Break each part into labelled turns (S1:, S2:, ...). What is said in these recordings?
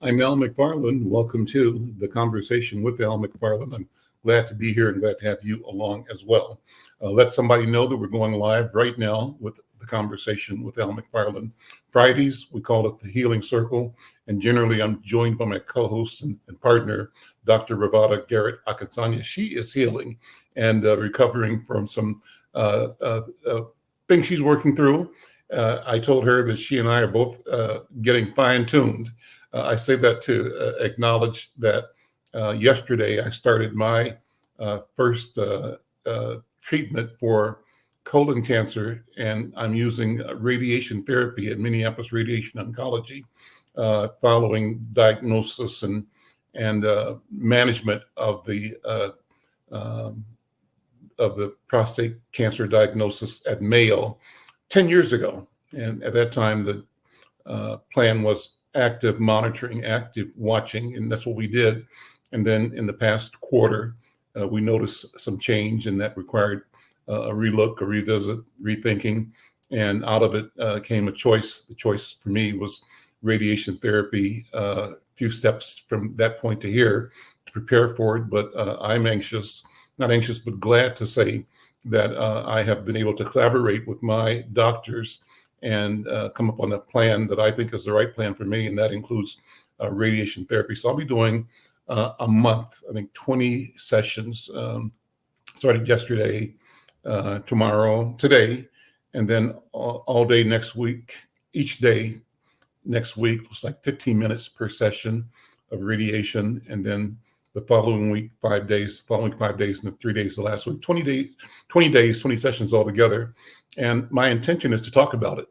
S1: I'm Al McFarlane. Welcome to the Conversation with Al McFarlane. I'm glad to be here and glad to have you along as well. Let somebody know that we're going live right now with the Conversation with Al McFarlane. Fridays, we call it the Healing Circle, and generally I'm joined by my co-host and partner, Dr. Ravada Garrett Akansanya. She is healing and recovering from some things she's working through. I told her that she and I are both getting fine-tuned. I say that to acknowledge that yesterday I started my first treatment for colon cancer, and I'm using radiation therapy at Minneapolis Radiation Oncology, following diagnosis and management um, of the prostate cancer diagnosis at Mayo 10 years ago. And at that time, the plan was active monitoring, active watching, and that's what we did. And then in the past quarter, we noticed some change, and that required a relook, a revisit, rethinking. And out of it came a choice. The choice for me was radiation therapy. A few steps from that point to here to prepare for it, but I'm not anxious, but glad to say that I have been able to collaborate with my doctors and come up on a plan that I think is the right plan for me, and that includes radiation therapy. So I'll be doing a month, I think 20 sessions, started yesterday, today, and then all day next week. Each day next week, it's like 15 minutes per session of radiation, and then the following week, 5 days, following 5 days, and the 3 days the last week, 20 days, 20 sessions altogether. And my intention is to talk about it,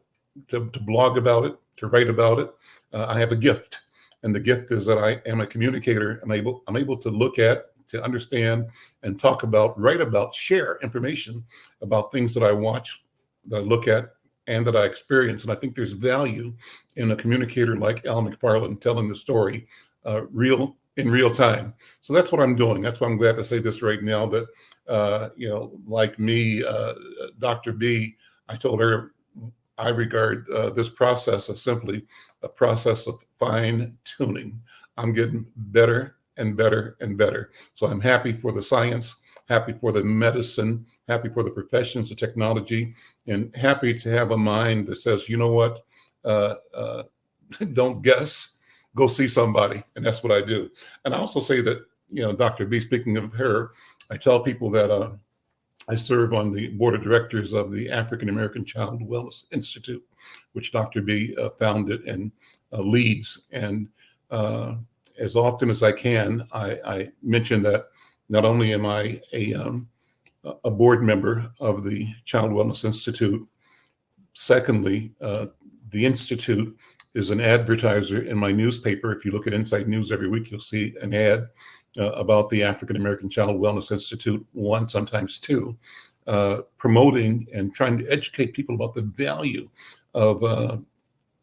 S1: to blog about it, to write about it. I have a gift, and the gift is that I am a communicator. I'm able to look at, to understand, and talk about, write about, share information about things that I watch, that I look at, and that I experience. And I think there's value in a communicator like Al McFarlane telling the story in real time. So that's what I'm doing. That's why I'm glad to say this right now, that, like me, Dr. B, I told her I regard this process as simply a process of fine tuning. I'm getting better and better and better. So I'm happy for the science, happy for the medicine, happy for the professions, the technology, and happy to have a mind that says, you know what, don't guess, go see somebody. And that's what I do. And I also say that, Dr. B, speaking of her, I tell people that I serve on the board of directors of the African American Child Wellness Institute, which Dr. B founded and leads. And as often as I can, I mention that not only am I a board member of the Child Wellness Institute, secondly, the Institute is an advertiser in my newspaper. If you look at Insight News every week, you'll see an ad about the African American Child Wellness Institute, one, sometimes two, promoting and trying to educate people about the value of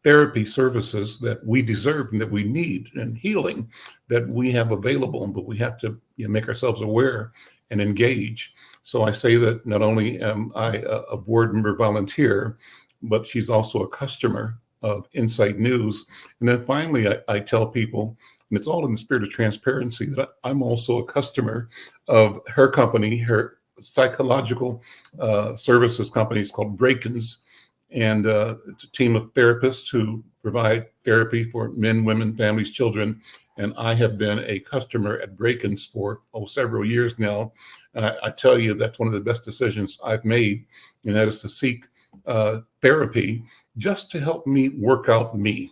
S1: therapy services that we deserve and that we need, and healing that we have available, but we have to make ourselves aware and engage. So I say that not only am I a board member volunteer, but she's also a customer of Insight News. And then finally, I tell people, and it's all in the spirit of transparency, that I'm also a customer of her company, her psychological services company. It's called Breakins. And it's a team of therapists who provide therapy for men, women, families, children. And I have been a customer at Breakins for several years now. I tell you, that's one of the best decisions I've made, and that is to seek therapy just to help me work out me,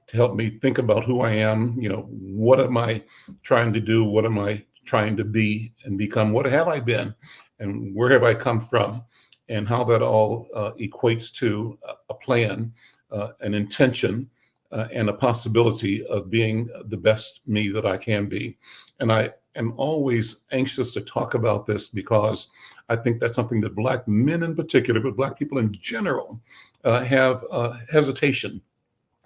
S1: to help me think about who I am. What am I trying to do? What am I trying to be and become? What have I been? And where have I come from? And how that all equates to a plan, an intention, and a possibility of being the best me that I can be. And I am always anxious to talk about this because I think that's something that Black men in particular, but Black people in general, have hesitation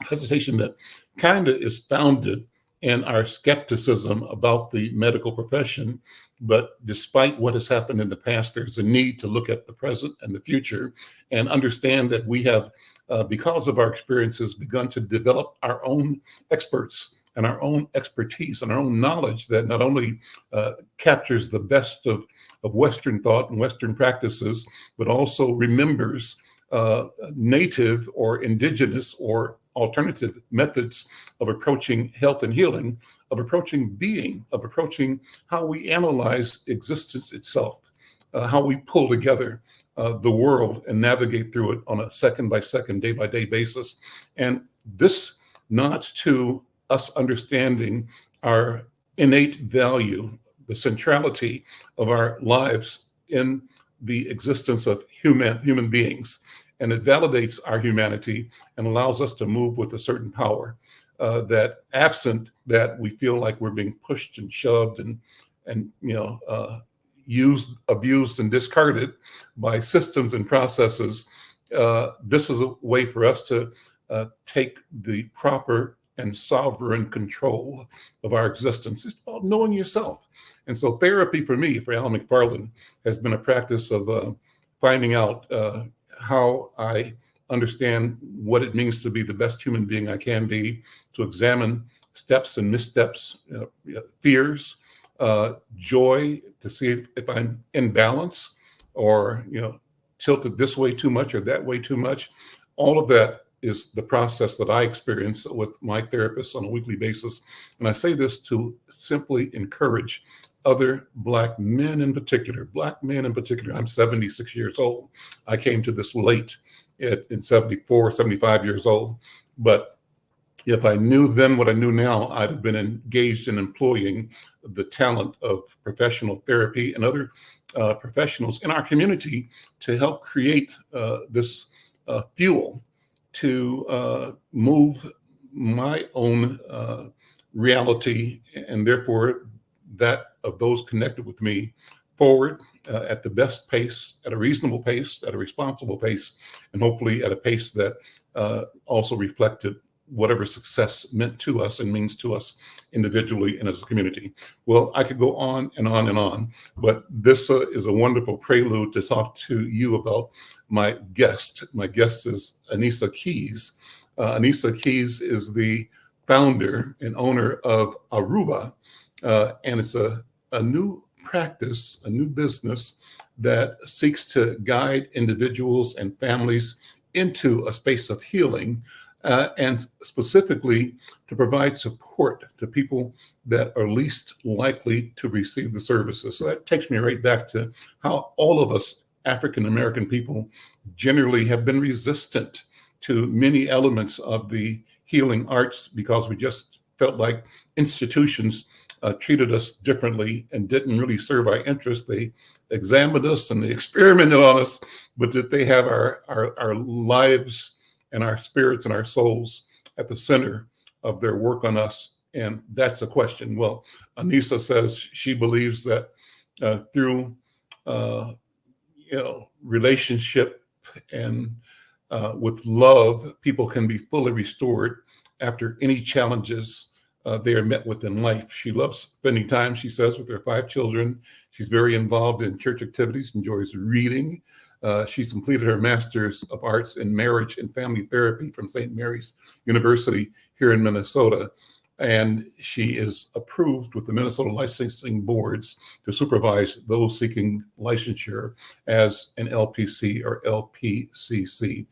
S1: that kind of is founded in our skepticism about the medical profession. But despite what has happened in the past, there's a need to look at the present and the future and understand that we have, because of our experiences, begun to develop our own experts and our own expertise and our own knowledge that not only captures the best of Western thought and Western practices, but also remembers native or indigenous or alternative methods of approaching health and healing, of approaching being, of approaching how we analyze existence itself, how we pull together the world and navigate through it on a second by second, day by day basis. And this nods to us understanding our innate value, the centrality of our lives in the existence of human beings. And it validates our humanity and allows us to move with a certain power that absent that we feel like we're being pushed and shoved and used, abused, and discarded by systems and processes. This is a way for us to take the proper and sovereign control of our existence. It's about knowing yourself. And so therapy for me, for Al McFarlane, has been a practice of finding out how I understand what it means to be the best human being I can be, to examine steps and missteps, fears, joy, to see if I'm in balance or tilted this way too much or that way too much. All of that is the process that I experience with my therapist on a weekly basis. And I say this to simply encourage other Black men in particular. I'm 76 years old. I came to this late in 74, 75 years old. But if I knew then what I knew now, I'd have been engaged in employing the talent of professional therapy and other professionals in our community to help create this fuel to move my own reality and therefore that of those connected with me forward at the best pace, at a reasonable pace, at a responsible pace, and hopefully at a pace that also reflected whatever success meant to us and means to us individually and as a community. Well, I could go on and on and on, but this is a wonderful prelude to talk to you about my guest. My guest is Anissa Keys. Anissa Keys is the founder and owner of Arubah, and it's a new practice, a new business that seeks to guide individuals and families into a space of healing, and specifically to provide support to people that are least likely to receive the services. So that takes me right back to how all of us African American people generally have been resistant to many elements of the healing arts because we just felt like institutions treated us differently and didn't really serve our interests. They examined us and they experimented on us, but did they have our lives and our spirits and our souls at the center of their work on us? And that's a question. Well, Anissa says she believes that through relationship and with love, people can be fully restored after any challenges they are met with in life. She loves spending time, she says, with her 5 children. She's very involved in church activities, enjoys reading. She's completed her Master's of Arts in Marriage and Family Therapy from St. Mary's University here in Minnesota. And she is approved with the Minnesota licensing boards to supervise those seeking licensure as an LPC or LPCC.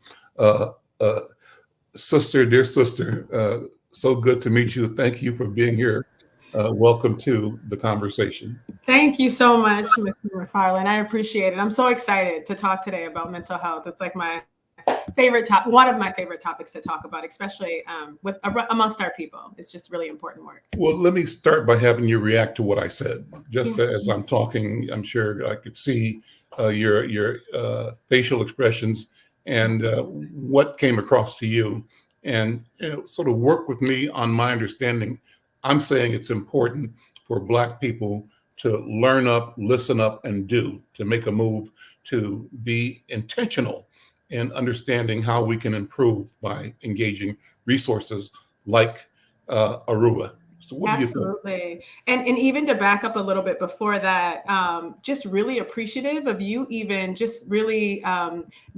S1: Dear sister, so good to meet you. Thank you for being here. Welcome to the conversation.
S2: Thank you so much, Mr. McFarlane. I appreciate it. I'm so excited to talk today about mental health. It's like my favorite one of my favorite topics to talk about, especially amongst our people. It's just really important work.
S1: Well, let me start by having you react to what I said. Just as I'm talking, I'm sure I could see your facial expressions and what came across to you, and sort of work with me on my understanding. I'm saying it's important for Black people to learn up, listen up, and do, to make a move, to be intentional in understanding how we can improve by engaging resources like Arubah. So what do you think?
S2: Absolutely. And even to back up a little bit before that, just really appreciative of you even just really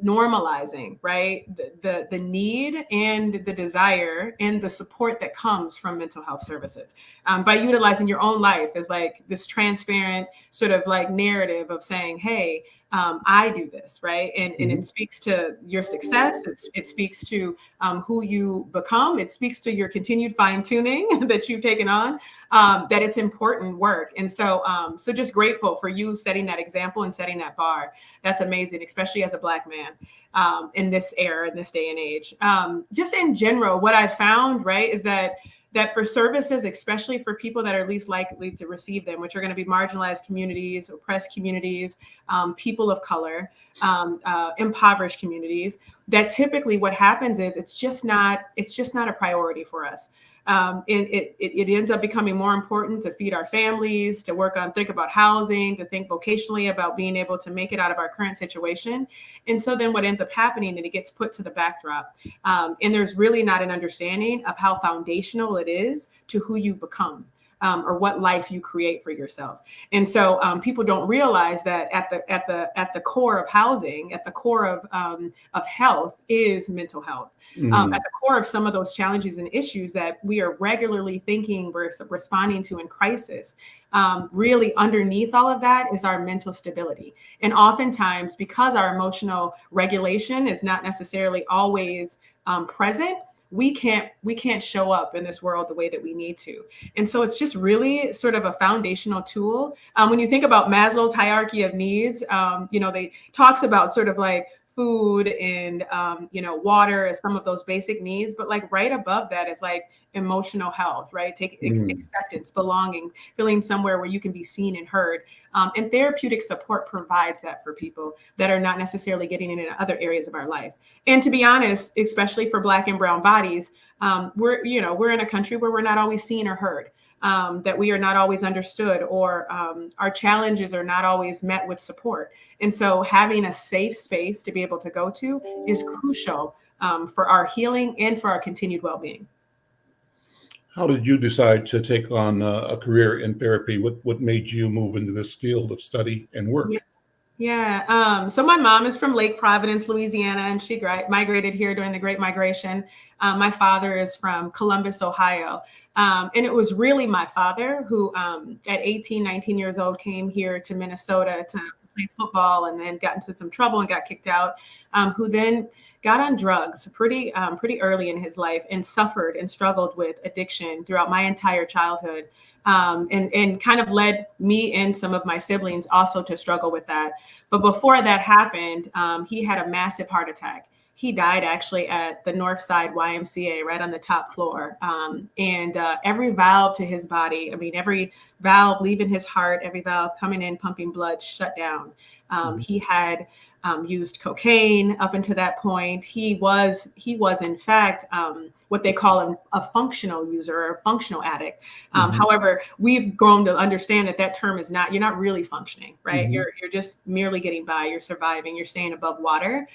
S2: normalizing, right? The need and the desire and the support that comes from mental health services by utilizing your own life as like this transparent sort of like narrative of saying, hey, I do this, right? And it speaks to your success. It speaks to who you become. It speaks to your continued fine tuning that you've taken on, that it's important work. And so, so just grateful for you setting that example and setting that bar. That's amazing, especially as a Black man in this era, in this day and age. Just in general, what I found, right, is that for services, especially for people that are least likely to receive them, which are going to be marginalized communities, oppressed communities, people of color, impoverished communities, that typically what happens is it's just not a priority for us. It ends up becoming more important to feed our families, to think about housing, to think vocationally about being able to make it out of our current situation. And so then what ends up happening, and it gets put to the backdrop. And there's really not an understanding of how foundational it is to who you become. Or what life you create for yourself. And so people don't realize that at the core of housing, at the core of health is mental health. At the core of some of those challenges and issues that we are regularly thinking we're responding to in crisis, really underneath all of that is our mental stability. And oftentimes, because our emotional regulation is not necessarily always present, we can't show up in this world the way that we need to. And so it's just really sort of a foundational tool. When you think about Maslow's hierarchy of needs, they talks about sort of like food and water as some of those basic needs, but like right above that is like emotional health, right? Acceptance, belonging, feeling somewhere where you can be seen and heard. And therapeutic support provides that for people that are not necessarily getting it in other areas of our life. And to be honest, especially for Black and brown bodies, we're in a country where we're not always seen or heard. That we are not always understood, or our challenges are not always met with support. And so having a safe space to be able to go to is crucial for our healing and for our continued well-being.
S1: How did you decide to take on a career in therapy? What made you move into this field of study and work?
S2: Yeah. So my mom is from Lake Providence, Louisiana, and she migrated here during the Great Migration. My father is from Columbus, Ohio. And it was really my father who, at 18, 19 years old, came here to Minnesota to play football and then got into some trouble and got kicked out, who then got on drugs pretty early in his life and suffered and struggled with addiction throughout my entire childhood. And kind of led me and some of my siblings also to struggle with that. But before that happened, he had a massive heart attack. He died actually at the Northside YMCA, right on the top floor. And every valve to his body, every valve leaving his heart, every valve coming in, pumping blood, shut down. He had used cocaine up until that point. He was in fact what they call a functional user or a functional addict. However, we've grown to understand that term is you're not really functioning, right? You're just merely getting by, you're surviving, you're staying above water,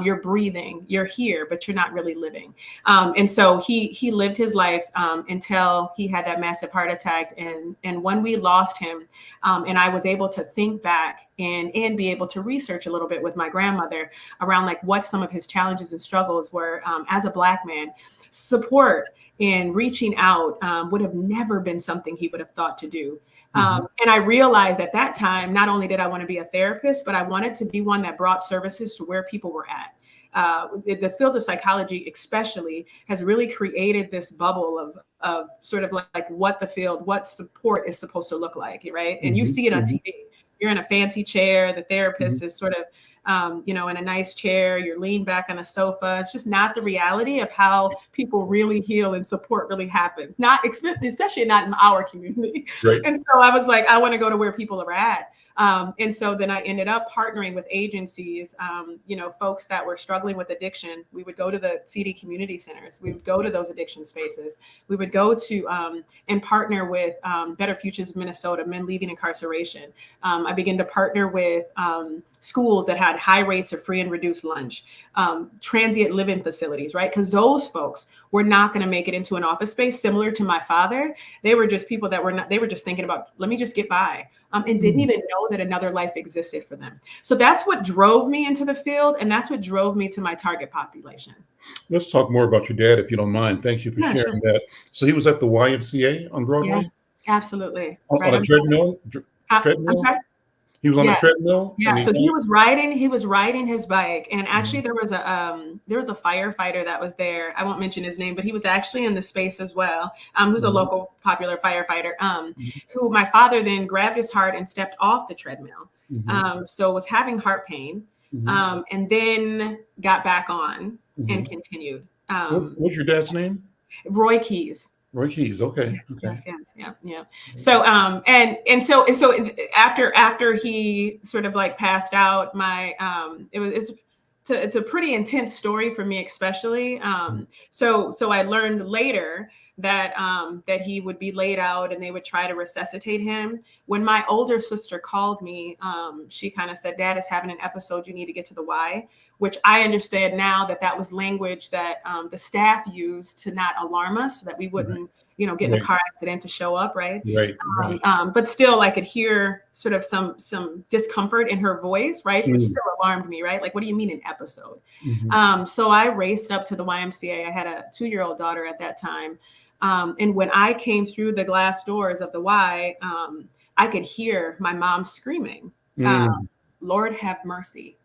S2: you're breathing, you're here, but you're not really living. And so he lived his life until he had that massive heart attack. And when we lost him, and I was able to think back and be able to research a little bit with my grandmother around like what some of his challenges and struggles were as a Black man, support and reaching out would have never been something he would have thought to do. And I realized at that time, not only did I want to be a therapist, but I wanted to be one that brought services to where people were at. The field of psychology especially has really created this bubble of sort of like what support is supposed to look like, right? And you see it on TV. You're in a fancy chair. The therapist is sort of, in a nice chair. You're leaned back on a sofa. It's just not the reality of how people really heal and support really happen. Especially not in our community.
S1: Right.
S2: And so I was like, I want to go to where people are at. And so then I ended up partnering with agencies, folks that were struggling with addiction. We would go to the CD community centers. We would go to those addiction spaces. We would go to and partner with Better Futures of Minnesota, men leaving incarceration. I began to partner with schools that had high rates of free and reduced lunch, transient living facilities, right? Because those folks were not going to make it into an office space similar to my father. They were just people that were not, they were just thinking about, let me just get by, and didn't even know that another life existed for them. So that's what drove me into the field. And that's what drove me to my target population.
S1: Let's talk more about your dad, if you don't mind. Thank you for sharing
S2: Sure.
S1: that. So he was at the YMCA on Broadway?
S2: Yeah, absolutely.
S1: On a treadmill? Treadmill? He was on a treadmill?
S2: Yeah, so he was riding his bike, and actually there was a firefighter that was there. I won't mention his name, but he was actually in the space as well. Who's a local popular firefighter. Who my father then grabbed his heart and stepped off the treadmill. So was having heart pain, and then got back on and continued.
S1: What's your dad's name?
S2: Roy Keys.
S1: Roy Keys. Okay.
S2: Yes. Yeah. So, and so after he sort of like passed out, it's a pretty intense story for me, especially. So I learned later that that he would be laid out and they would try to resuscitate him. When my older sister called me, she kind of said, "Dad is having an episode. You need to get to the Y," which I understand now that was language that the staff used to not alarm us, so that we wouldn't, get in a car accident to show up, right?
S1: Right.
S2: But still, I could hear sort of some discomfort in her voice, right? Which still alarmed me, right? Like, what do you mean an episode? So I raced up to the YMCA. I had a 2-year-old daughter at that time. And when I came through the glass doors of the Y, I could hear my mom screaming, "Lord have mercy."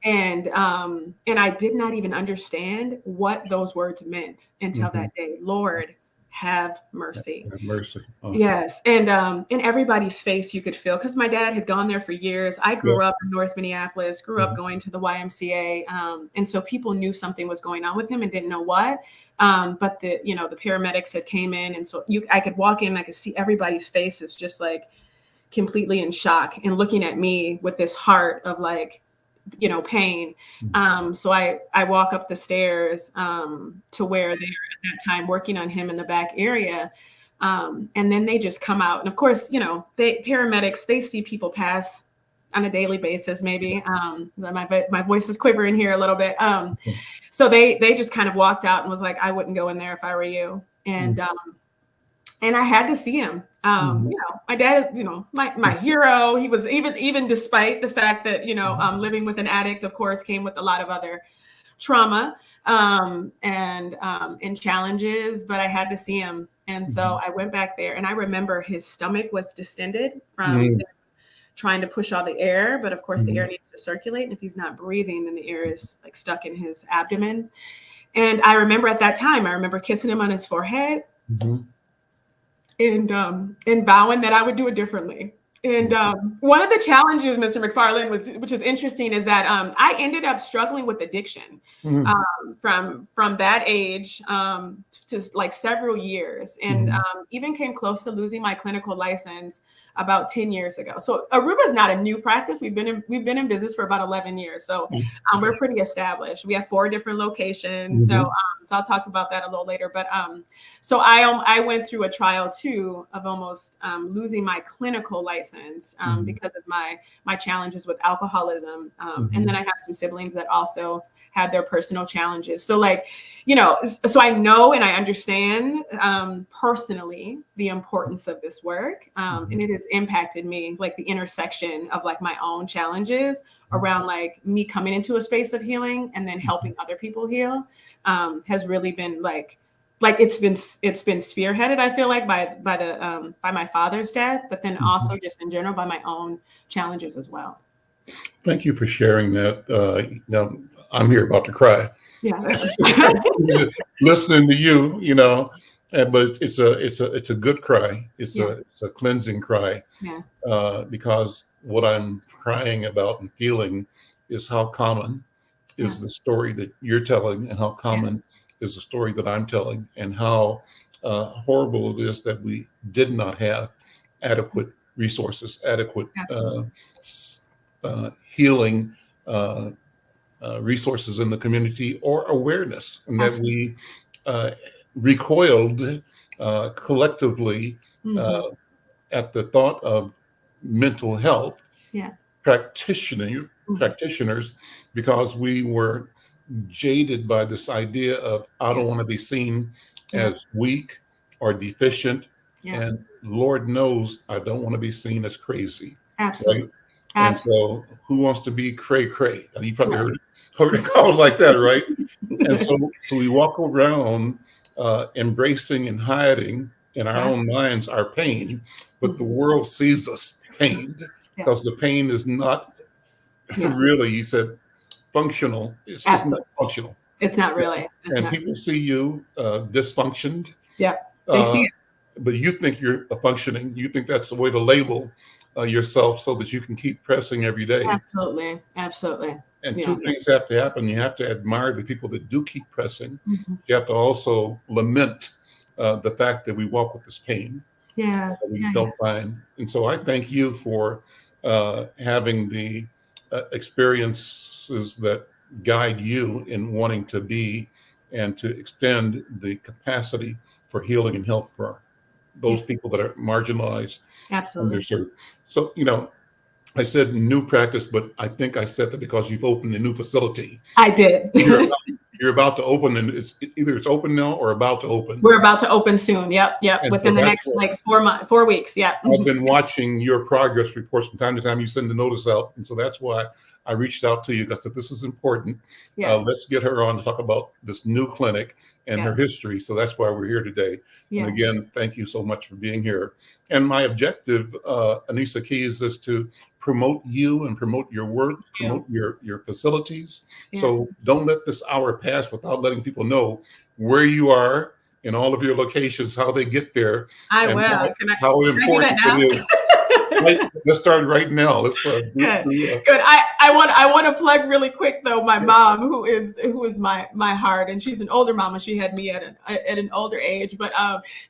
S2: And I did not even understand what those words meant until that day. Lord have mercy.
S1: Have mercy. Oh.
S2: Yes. And in everybody's face you could feel, because my dad had gone there for years. I grew up in North Minneapolis, grew up going to the YMCA. And so people knew something was going on with him and didn't know what. But the paramedics had came in. And so I could walk in, I could see everybody's faces just like completely in shock and looking at me with this heart of like, pain. So I walk up the stairs to where they were at that time working on him in the back area. And then they just come out. And of course, paramedics, they see people pass on a daily basis, maybe. My voice is quivering here a little bit. So they just kind of walked out and was like, "I wouldn't go in there if I were you." And I had to see him. My dad, my hero. He was even despite the fact that, living with an addict, of course, came with a lot of other trauma and challenges, but I had to see him. And so I went back there, and I remember his stomach was distended from trying to push all the air, but of course the air needs to circulate. And if he's not breathing, then the air is like stuck in his abdomen. And I remember at that time, kissing him on his forehead. And vowing that I would do it differently. And one of the challenges, Mr. McFarlane, which is interesting, is that I ended up struggling with addiction from that age to like several years, and even came close to losing my clinical license about 10 years ago. So Arubah is not a new practice. We've been in business for about 11 years. So we're pretty established. We have 4 different locations. So I'll talk about that a little later. But so I went through a trial too of almost losing my clinical license because of my challenges with alcoholism. And then I have some siblings that also had their personal challenges. So so I know and I understand personally the importance of this work. And it has impacted me, like the intersection of like my own challenges around like me coming into a space of healing and then helping other people heal has really been like it's been spearheaded, I feel like, by my father's death, but then also just in general by my own challenges as well.
S1: Thank you for sharing that. Now I'm here about to cry.
S2: Yeah.
S1: Listening to you, but it's a good cry. It's a cleansing cry. Yeah. Because what I'm crying about and feeling is how common is the story that you're telling, and how common is the story that I'm telling, and how horrible it is that we did not have adequate resources, adequate healing resources in the community, or awareness, and that we recoiled collectively at the thought of mental health practitioners because we were jaded by this idea of I don't want to be seen
S2: Yeah.
S1: as weak or deficient,
S2: Yeah.
S1: and Lord knows I don't want to be seen as crazy, right?
S2: Absolutely.
S1: And
S2: Absolutely.
S1: so, who wants to be cray cray? And you probably heard calls like that, right? And so we walk around embracing and hiding in our
S2: Yeah.
S1: own minds our pain, but the
S2: Mhm.
S1: world sees us pained
S2: Yeah.
S1: because the pain is not
S2: Yeah.
S1: really, you said, functional. It's not
S2: Absolutely.
S1: functional.
S2: It's not really. It's
S1: And
S2: not.
S1: people see you dysfunctioned,
S2: Yeah. They see
S1: uh,
S2: it.
S1: but you think you're functioning. You think that's the way to label yourself so that you can keep pressing every day.
S2: Absolutely. Absolutely.
S1: And
S2: Yeah.
S1: two things have to happen. You have to admire the people that do keep pressing.
S2: Mhm.
S1: You have to also lament the fact that we walk with this pain
S2: Yeah.
S1: that we
S2: Yeah.
S1: don't find. And so I thank you for having the experiences that guide you in wanting to be and to extend the capacity for healing and health for
S2: Yeah.
S1: those people that are marginalized,
S2: Absolutely.
S1: underserved. So, I said new practice, but I think I said that because you've opened a new facility.
S2: I did.
S1: You're about, you're about to open, and it's open now or about to open.
S2: We're about to open soon. Yep. Yep.
S1: And so
S2: Within the
S1: that's
S2: next
S1: what
S2: like 4 weeks. Yep.
S1: I've been watching your progress reports from time to time. You send the notice out, and so that's why I reached out to you. I said this is important.
S2: Yes.
S1: Let's get her on to talk about this new clinic and her
S2: Yes.
S1: history. So that's why we're here today.
S2: Yeah.
S1: And again, thank you so much for being here. And my objective, Anissa Keys, is to promote you and promote your work, promote your facilities.
S2: Yes.
S1: So don't let this hour pass without letting people know where you are in all of your locations, how they get there,
S2: I
S1: and
S2: will.
S1: how
S2: Can I do that
S1: important
S2: now?
S1: it is. Right, let's start right now. Let's
S2: Good. Good. I want to plug really quick though. My mom, who is my heart, and she's an older mom, and she had me at an older age, but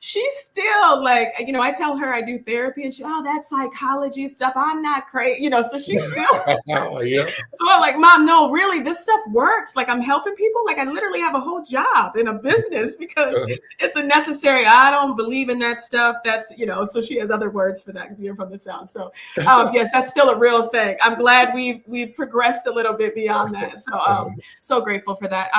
S2: she's still like, I tell her I do therapy, and that's psychology stuff. I'm not crazy, so she's still.
S1: Yeah.
S2: So I'm like, Mom, no, really, this stuff works. Like I'm helping people. Like I literally have a whole job in a business because it's a necessary. I don't believe in that stuff. That's So she has other words for that from the South. So yes, that's still a real thing. I'm glad we've progressed a little bit beyond that. So so grateful for that.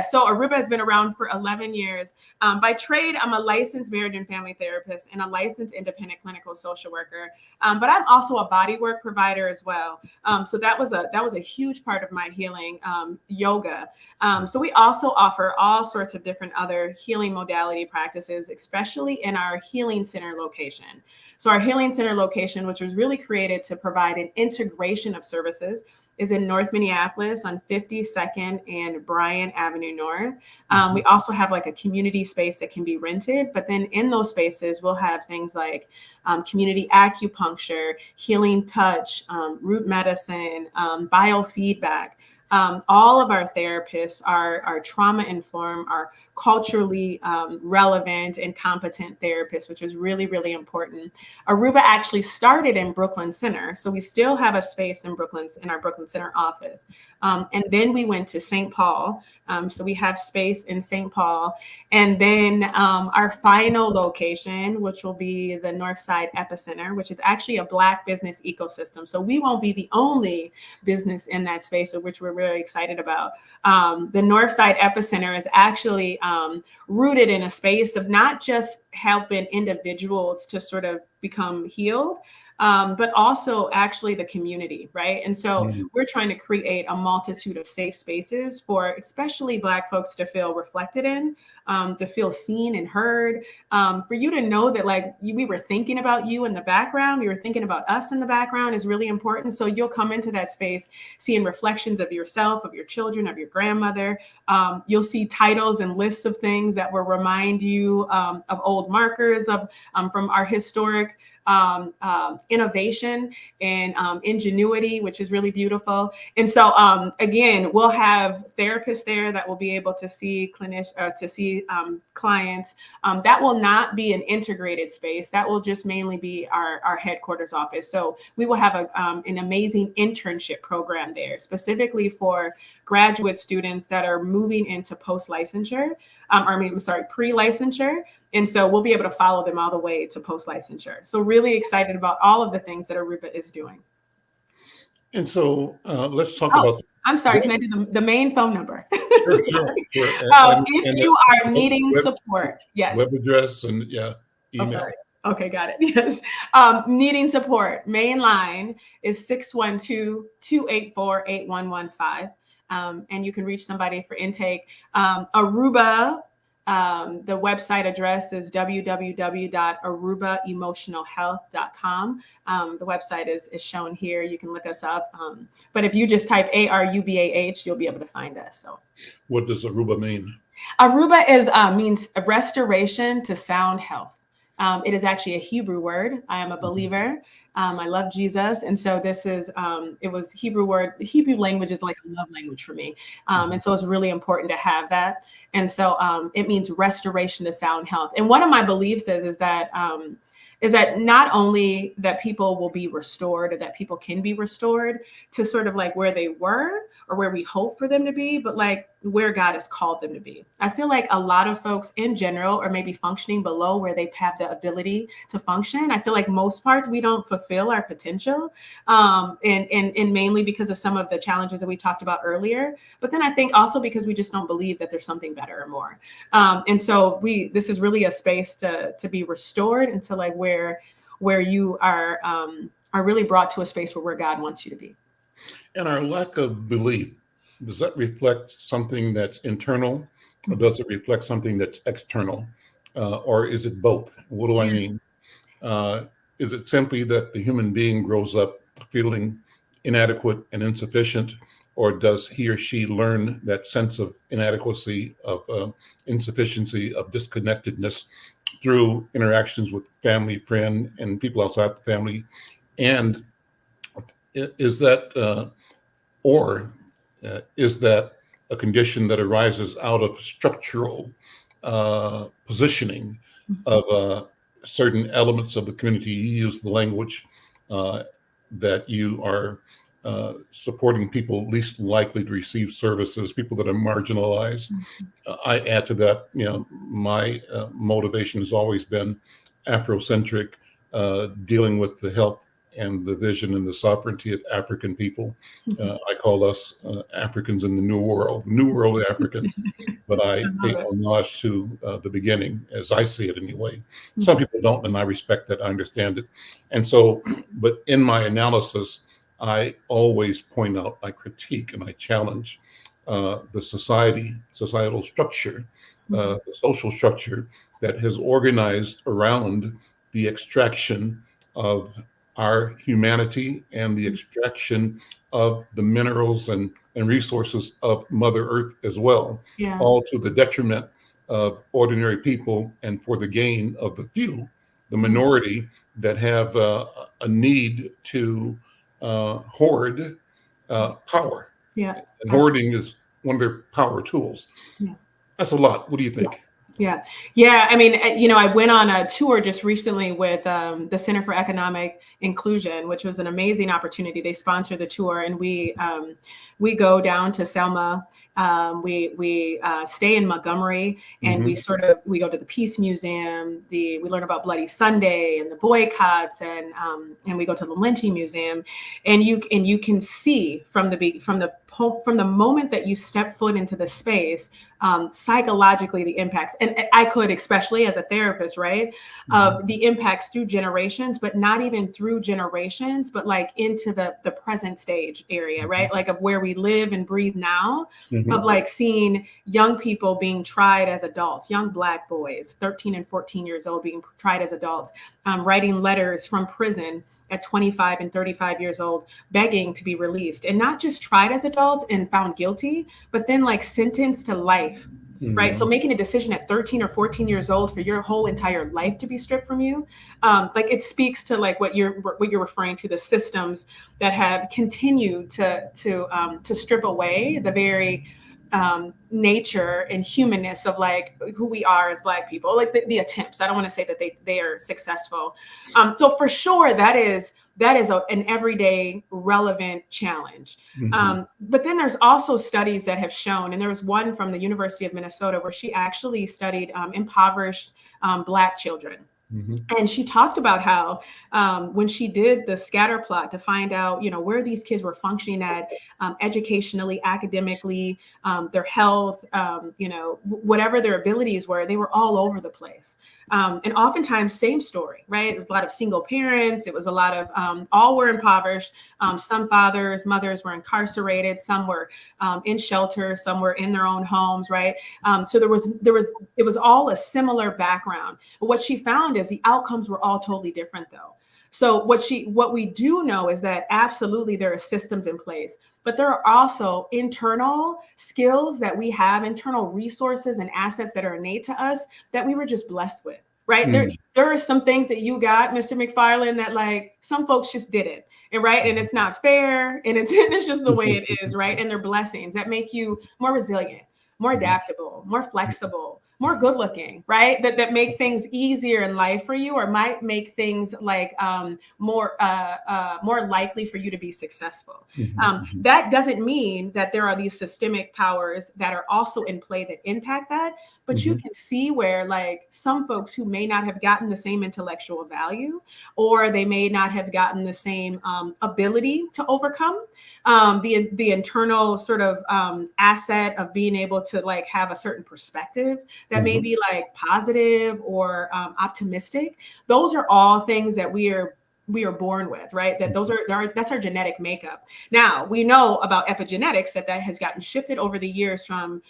S2: So Arubah has been around for 11 years. By trade, I'm a licensed marriage and family therapist and a licensed independent clinical social worker. But I'm also a bodywork provider as well. So that was a huge part of my healing, yoga. So we also offer all sorts of different other healing modality practices, especially in our healing center location. So our healing center location, which was really created to provide an integration of services, is in North Minneapolis on 52nd and Bryant Avenue North. We also have like a community space that can be rented, but then in those spaces, we'll have things like community acupuncture, healing touch, root medicine, biofeedback. All of our therapists are trauma informed, are culturally relevant and competent therapists, which is really, really important. Arubah actually started in Brooklyn Center. So we still have a space in our Brooklyn Center office. And then we went to St. Paul. So we have space in St. Paul. And then our final location, which will be the Northside Epicenter, which is actually a Black business ecosystem. So we won't be the only business in that space, which we're very excited about. The Northside Epicenter is actually rooted in a space of not just helping individuals to sort of become healed, but also actually the community, right? And so we're trying to create a multitude of safe spaces for especially Black folks to feel reflected in, to feel seen and heard, for you to know that like we were thinking about you in the background, we were thinking about us in the background is really important. So you'll come into that space seeing reflections of yourself, of your children, of your grandmother. You'll see titles and lists of things that will remind you of old markers from our historic innovation and ingenuity, which is really beautiful. And so again, we'll have therapists there that will be able to see clients. That will not be an integrated space. That will just mainly be our headquarters office. So we will have an amazing internship program there, specifically for graduate students that are moving into pre-licensure. And so we'll be able to follow them all the way to post-licensure. So really excited about all of the things that Arubah is doing.
S1: And so let's talk
S2: Oh,
S1: about.
S2: I'm sorry. Can I do the main phone number?
S1: Sure, sure,
S2: Sorry.
S1: sure.
S2: If
S1: And
S2: you are
S1: web,
S2: needing
S1: web
S2: support, yes.
S1: web address and yeah,
S2: Oh,
S1: email.
S2: sorry. Okay, got it. Yes. Needing support. Main line is 612-284-8115. And you can reach somebody for intake. Arubah, the website address is www.arubaemotionalhealth.com. The website is shown here. You can look us up. But if you just type ARUBAH, you'll be able to find us. So
S1: What does Aruba mean?
S2: Arubah means restoration to sound health. It is actually a Hebrew word. I am a believer. I love Jesus, and so this is. It was Hebrew word. The Hebrew language is like a love language for me, and so it's really important to have that. And so it means restoration to sound health. And one of my beliefs is that not only that people will be restored or that people can be restored to sort of like where they were or where we hope for them to be, but like where God has called them to be. I feel like a lot of folks in general are maybe functioning below where they have the ability to function. I feel like most parts we don't fulfill our potential, and mainly because of some of the challenges that we talked about earlier. But then I think also because we just don't believe that there's something better or more. And so this is really a space to be restored into like where you are really brought to a space where God wants you to be.
S1: And our lack of belief, does that reflect something that's internal, or does it reflect something that's external? Or is it both? What do I mean? Uh, is it simply that the human being grows up feeling inadequate and insufficient, or does he or she learn that sense of inadequacy, of insufficiency, of disconnectedness through interactions with family, friend, and people outside the family? And is that or is that a condition that arises out of structural positioning of certain elements of the community? You use the language that you are supporting people least likely to receive services, people that are marginalized. I add to that, my motivation has always been Afrocentric, dealing with the health and the vision and the sovereignty of African people. I call us Africans in the New World Africans, but I pay homage to the beginning as I see it anyway. Some people don't, and I respect that, I understand it. And so, but in my analysis, I always point out, I critique and I challenge the societal structure, the social structure that has organized around the extraction of our humanity and the extraction of the minerals and resources of Mother Earth as well, all to the detriment of ordinary people and for the gain of the few, the minority that have a need to hoard power.
S2: Yeah.
S1: And hoarding is one of their power tools.
S2: Yeah.
S1: That's a lot. What do you think?
S2: Yeah. I mean, I went on a tour just recently with the Center for Economic Inclusion, which was an amazing opportunity. They sponsored the tour, and we go down to Selma. We stay in Montgomery, and we go to the Peace Museum. We learn about Bloody Sunday and the boycotts, and we go to the Lynching Museum, and you can see from the moment that you step foot into the space, psychologically the impacts. And I could, especially as a therapist, right, the impacts through generations, but not even through generations, but like into the present stage area, right? Like of where we live and breathe now, of like seeing young people being tried as adults, young Black boys, 13 and 14 years old, being tried as adults, writing letters from prison at 25 and 35 years old, begging to be released, and not just tried as adults and found guilty, but then like sentenced to life, right? So making a decision at 13 or 14 years old for your whole entire life to be stripped from you, like it speaks to like what you're referring to, the systems that have continued to strip away the very nature and humanness of like who we are as Black people, like the attempts. I don't want to say that they are successful. So for sure that is an everyday relevant challenge. But then there's also studies that have shown, and there was one from the University of Minnesota where she actually studied impoverished Black children. And she talked about how when she did the scatter plot to find out, where these kids were functioning at educationally, academically, their health, whatever their abilities were, they were all over the place. And oftentimes, same story, right? It was a lot of single parents. It was a lot of all were impoverished. Some fathers, mothers were incarcerated. Some were in shelter. Some were in their own homes, right? So it was all a similar background. But what she found is the outcomes were all totally different, though. So what we do know is that absolutely there are systems in place, but there are also internal skills that we have, internal resources and assets that are innate to us that we were just blessed with, right? There are some things that you got, Mr. McFarlane, that like some folks just didn't, and right, and it's not fair, and it's just the way it is, right? And they're blessings that make you more resilient, more adaptable, more flexible, more good looking, right? That make things easier in life for you, or might make things like more likely for you to be successful. That doesn't mean that there are these systemic powers that are also in play that impact that, but you can see where like some folks who may not have gotten the same intellectual value, or they may not have gotten the same ability to overcome the internal sort of asset of being able to like have a certain perspective that may be like positive or optimistic. Those are all things that we are born with, right? That that's our genetic makeup. Now we know about epigenetics that has gotten shifted over the years from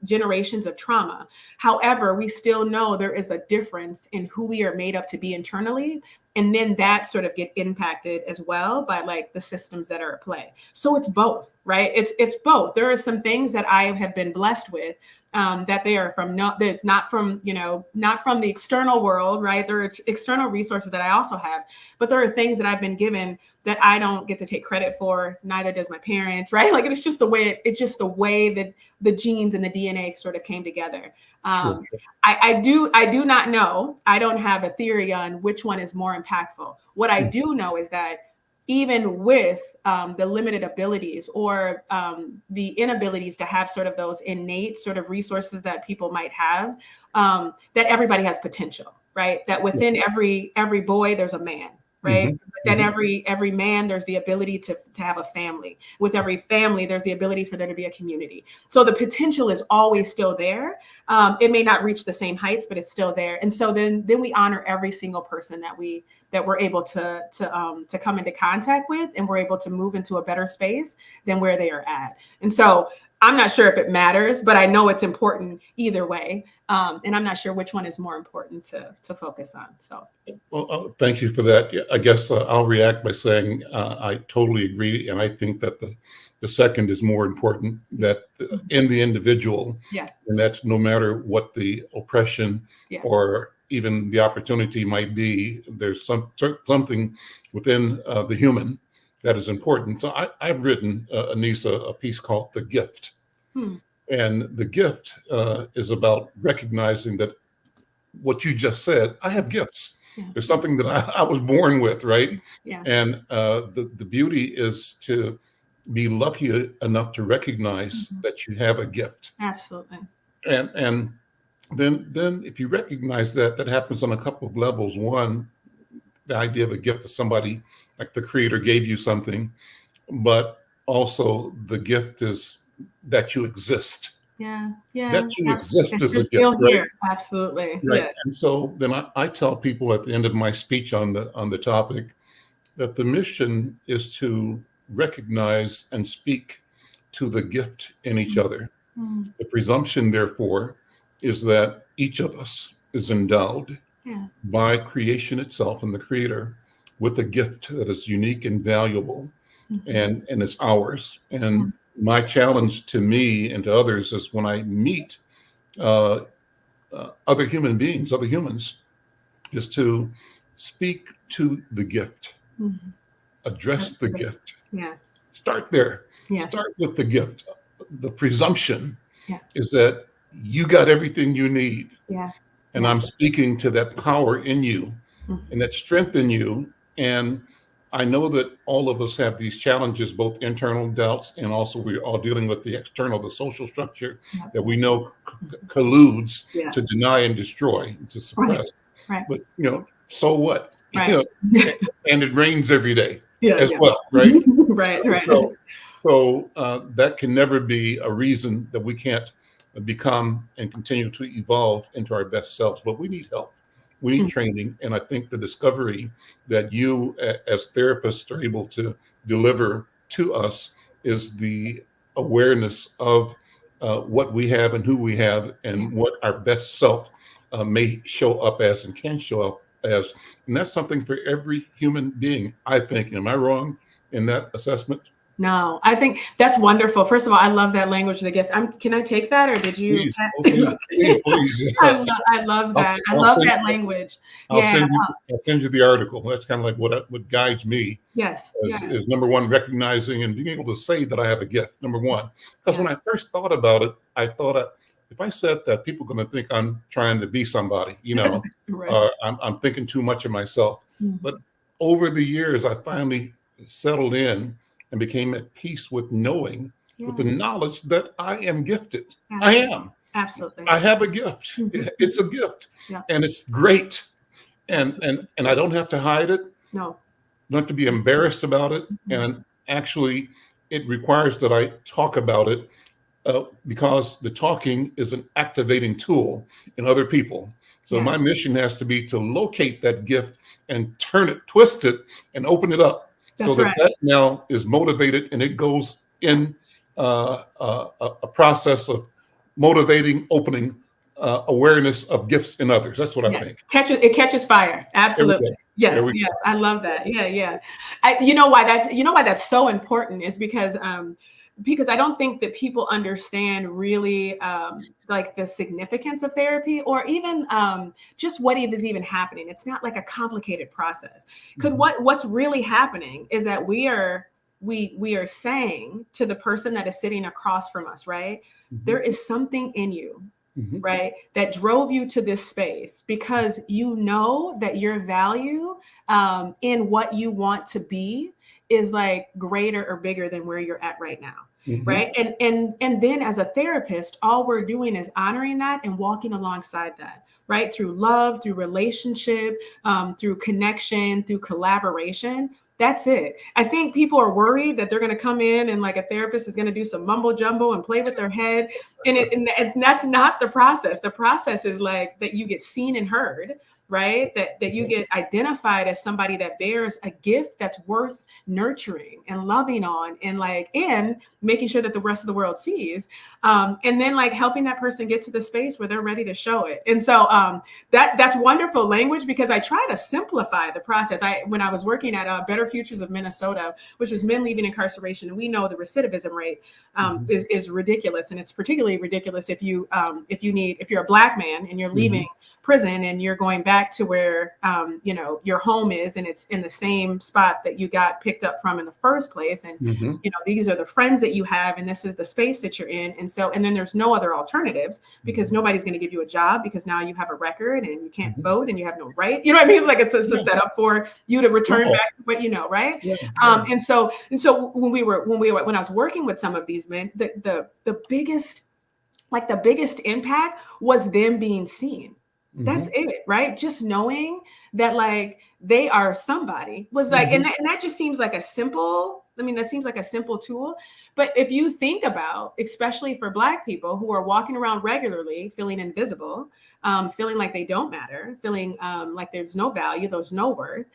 S2: generations of trauma. However, we still know there is a difference in who we are made up to be internally. And then that sort of get impacted as well by like the systems that are at play. So it's both, right? It's both. There are some things that I have been blessed with that they are that's not from the external world, right? There are external resources that I also have, but there are things that I've been given that I don't get to take credit for. Neither does my parents, right? Like it's just the way that the genes and the DNA sort of came together.
S1: Sure.
S2: I do not know. I don't have a theory on which one is more impactful. What I do know is that even with the limited abilities or the inabilities to have sort of those innate sort of resources that people might have, that everybody has potential, right? That within every boy, there's a man, right? But then every man, there's the ability to have a family. With every family, there's the ability for there to be a community. So the potential is always still there. It may not reach the same heights, but it's still there. And so then we honor every single person that we're able to come into contact with, and we're able to move into a better space than where they are at. And so I'm not sure if it matters, but I know it's important either way. And I'm not sure which one is more important to focus on. So,
S1: well, thank you for that. I guess I'll react by saying I totally agree, and I think that the second is more important. That in the individual, and that's no matter what the oppression or even the opportunity might be. There's something within the human that is important. So I've written, Anissa, a piece called "The Gift." And the gift is about recognizing that what you just said, I have gifts. There's something that I was born with, right? And the beauty is to be lucky enough to recognize that you have a gift.
S2: Absolutely.
S1: And then if you recognize that happens on a couple of levels. One, the idea of a gift to somebody, like the creator gave you something, but also the gift is that you exist. That you exist as a gift,
S2: still
S1: right?
S2: Here. Absolutely.
S1: Right.
S2: Yes.
S1: And so then I tell people at the end of my speech on the topic that the mission is to recognize and speak to the gift in each other. The presumption, therefore, is that each of us is endowed by creation itself and the creator with a gift that is unique and valuable and it's ours. And my challenge to me and to others is when I meet other human beings, other humans, is to speak to the gift, address the gift. Start there. Start with the gift. The presumption is that you got everything you need. And I'm speaking to that power in you and that strength in you. And I know that all of us have these challenges, both internal doubts and also we're all dealing with the external, the social structure
S2: Yeah.
S1: that we know colludes
S2: Yeah.
S1: to deny and destroy, to
S2: Right.
S1: suppress.
S2: Right.
S1: But so what?
S2: Right.
S1: And it rains every day
S2: Yeah.
S1: as
S2: Yeah.
S1: well, right?
S2: Right. Right.
S1: So that can never be a reason that we can't become and continue to evolve into our best selves. But we need help. We need training. And I think the discovery that you as therapists are able to deliver to us is the awareness of what we have and who we have and what our best self may show up as and can show up as. And that's something for every human being, I think. Am I wrong in that assessment?
S2: No, I think that's wonderful. First of all, I love that language, the gift. Can I take that, or did you?
S1: Please, oh, please.
S2: I love that. I love that language.
S1: I'll
S2: Yeah.
S1: send you the article. That's kind of like what guides me.
S2: Yes.
S1: Is number one, recognizing and being able to say that I have a gift. Number one, because when I first thought about it, I thought if I said that, people are going to think I'm trying to be somebody.
S2: Right.
S1: I'm thinking too much of myself.
S2: Mhm.
S1: But over the years, I finally settled in and became at peace with knowing, with the knowledge that I am gifted.
S2: Absolutely.
S1: I am.
S2: Absolutely.
S1: I have a gift. It's a gift, and it's great. And I don't have to hide it.
S2: No.
S1: Don't have to be embarrassed about it. And actually, it requires that I talk about it because the talking is an activating tool in other people. So my mission has to be to locate that gift and turn it, twist it, and open it up. So that now is motivated, and it goes in a process of motivating, opening awareness of gifts in others. That's what I think.
S2: It catches fire. Absolutely. Yes. Yes. I love that. Yeah. Yeah. You know why that's so important is because I don't think that people understand really like the significance of therapy or even just what is even happening. It's not like a complicated process. Because what's really happening is that we are saying to the person that is sitting across from us, right? There is something in you, right, that drove you to this space because you know that your value in what you want to be is like greater or bigger than where you're at right now. Right. And then as a therapist, all we're doing is honoring that and walking alongside that, right? Through love, through relationship, through connection, through collaboration. That's it. I think people are worried that they're going to come in and like a therapist is going to do some mumbo jumbo and play with their head. And that's not the process. The process is like that you get seen and heard, right? That you get identified as somebody that bears a gift that's worth nurturing and loving on and making sure that the rest of the world sees. And then like helping that person get to the space where they're ready to show it. And so that's wonderful language because I try to simplify the process. When I was working at Better Futures of Minnesota, which was men leaving incarceration, and we know the recidivism rate is ridiculous. And it's particularly ridiculous if you're a Black man and you're leaving prison and you're going back to where your home is and it's in the same spot that you got picked up from in the first place. And these are the friends that you have and this is the space that you're in. And then there's no other alternatives because nobody's going to give you a job because now you have a record and you can't vote and you have no right. You know what I mean? Like it's a setup for you to return back to what you know, right? And so when I was working with some of these men, the biggest impact was them being seen. That's it, right? Just knowing that like they are somebody was like, and that just seems like that seems like a simple tool. But if you think about, especially for Black people who are walking around regularly, feeling invisible, feeling like they don't matter, feeling like there's no value, there's no worth,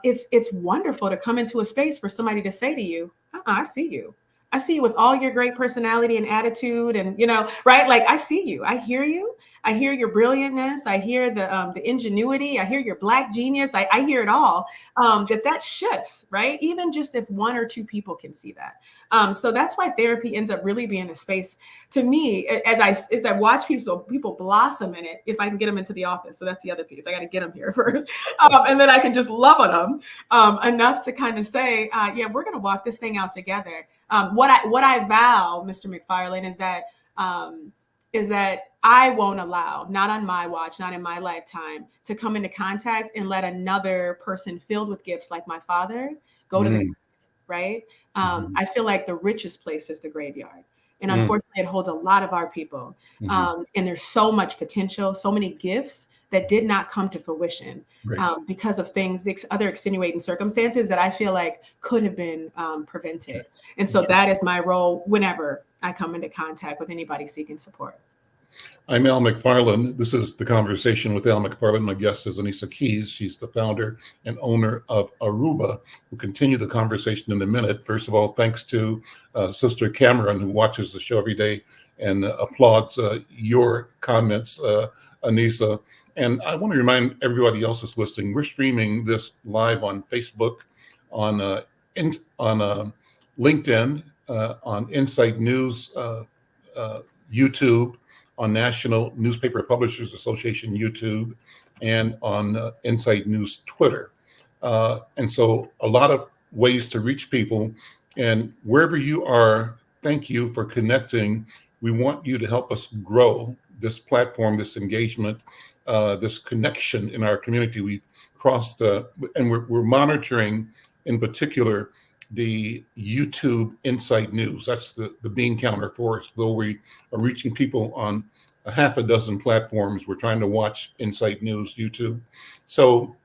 S2: it's wonderful to come into a space for somebody to say to you, I see you. I see you with all your great personality and attitude and, right? Like I see you, I hear you. I hear your brilliantness. I hear the ingenuity. I hear your Black genius. I hear it all. That shifts, right? Even just if one or two people can see that. So that's why therapy ends up really being a space to me as I watch people blossom in it. If I can get them into the office, so that's the other piece. I got to get them here first, and then I can just love on them enough to kind of say, we're going to walk this thing out together. What I vow, Mr. McFarlane, is that is that I won't allow, not on my watch, not in my lifetime, to come into contact and let another person filled with gifts like my father go to the, right? I feel like the richest place is the graveyard. And unfortunately, it holds a lot of our people. And there's so much potential, so many gifts that did not come to fruition because of things, other extenuating circumstances that I feel like could have been prevented. And so that is my role whenever I come into contact with anybody seeking support.
S1: I'm Al McFarlane. This is The Conversation with Al McFarlane. My guest is Anissa Keys. She's the founder and owner of Arubah. We'll continue the conversation in a minute. First of all, thanks to Sister Cameron, who watches the show every day and applauds your comments, Anissa. And I want to remind everybody else that's listening, we're streaming this live on Facebook, on LinkedIn, on Insight News, YouTube, on National Newspaper Publishers Association YouTube, and on Insight News Twitter. And so a lot of ways to reach people. And wherever you are, thank you for connecting. We want you to help us grow this platform, this engagement, this connection in our community. We've crossed, and we're monitoring in particular the YouTube Insight News. That's the bean counter for us. Though we are reaching people on a half a dozen platforms, we're trying to watch Insight News YouTube. So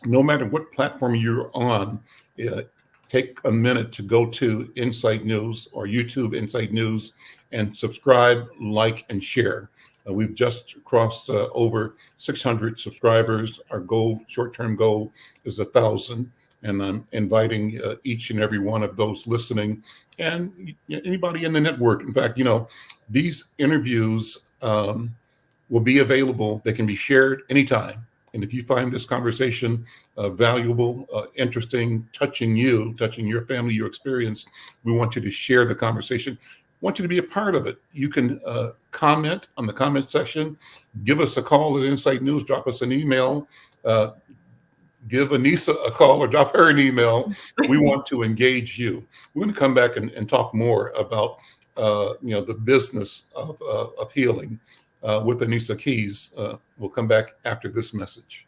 S1: no matter what platform you're on, take a minute to go to Insight News or YouTube Insight News and subscribe, like, and share. We've just crossed over 600 subscribers. Our goal, short-term goal, is 1,000. And I'm inviting each and every one of those listening and anybody in the network. In fact, these interviews will be available. They can be shared anytime. And if you find this conversation valuable, interesting, touching your family, your experience, we want you to share the conversation. We want you to be a part of it. You can comment on the comment section, give us a call at Insight News, drop us an email, give Anissa a call or drop her an email. We want to engage you. We're going to come back and talk more about the business of healing with Anissa Keys. We'll come back after this message.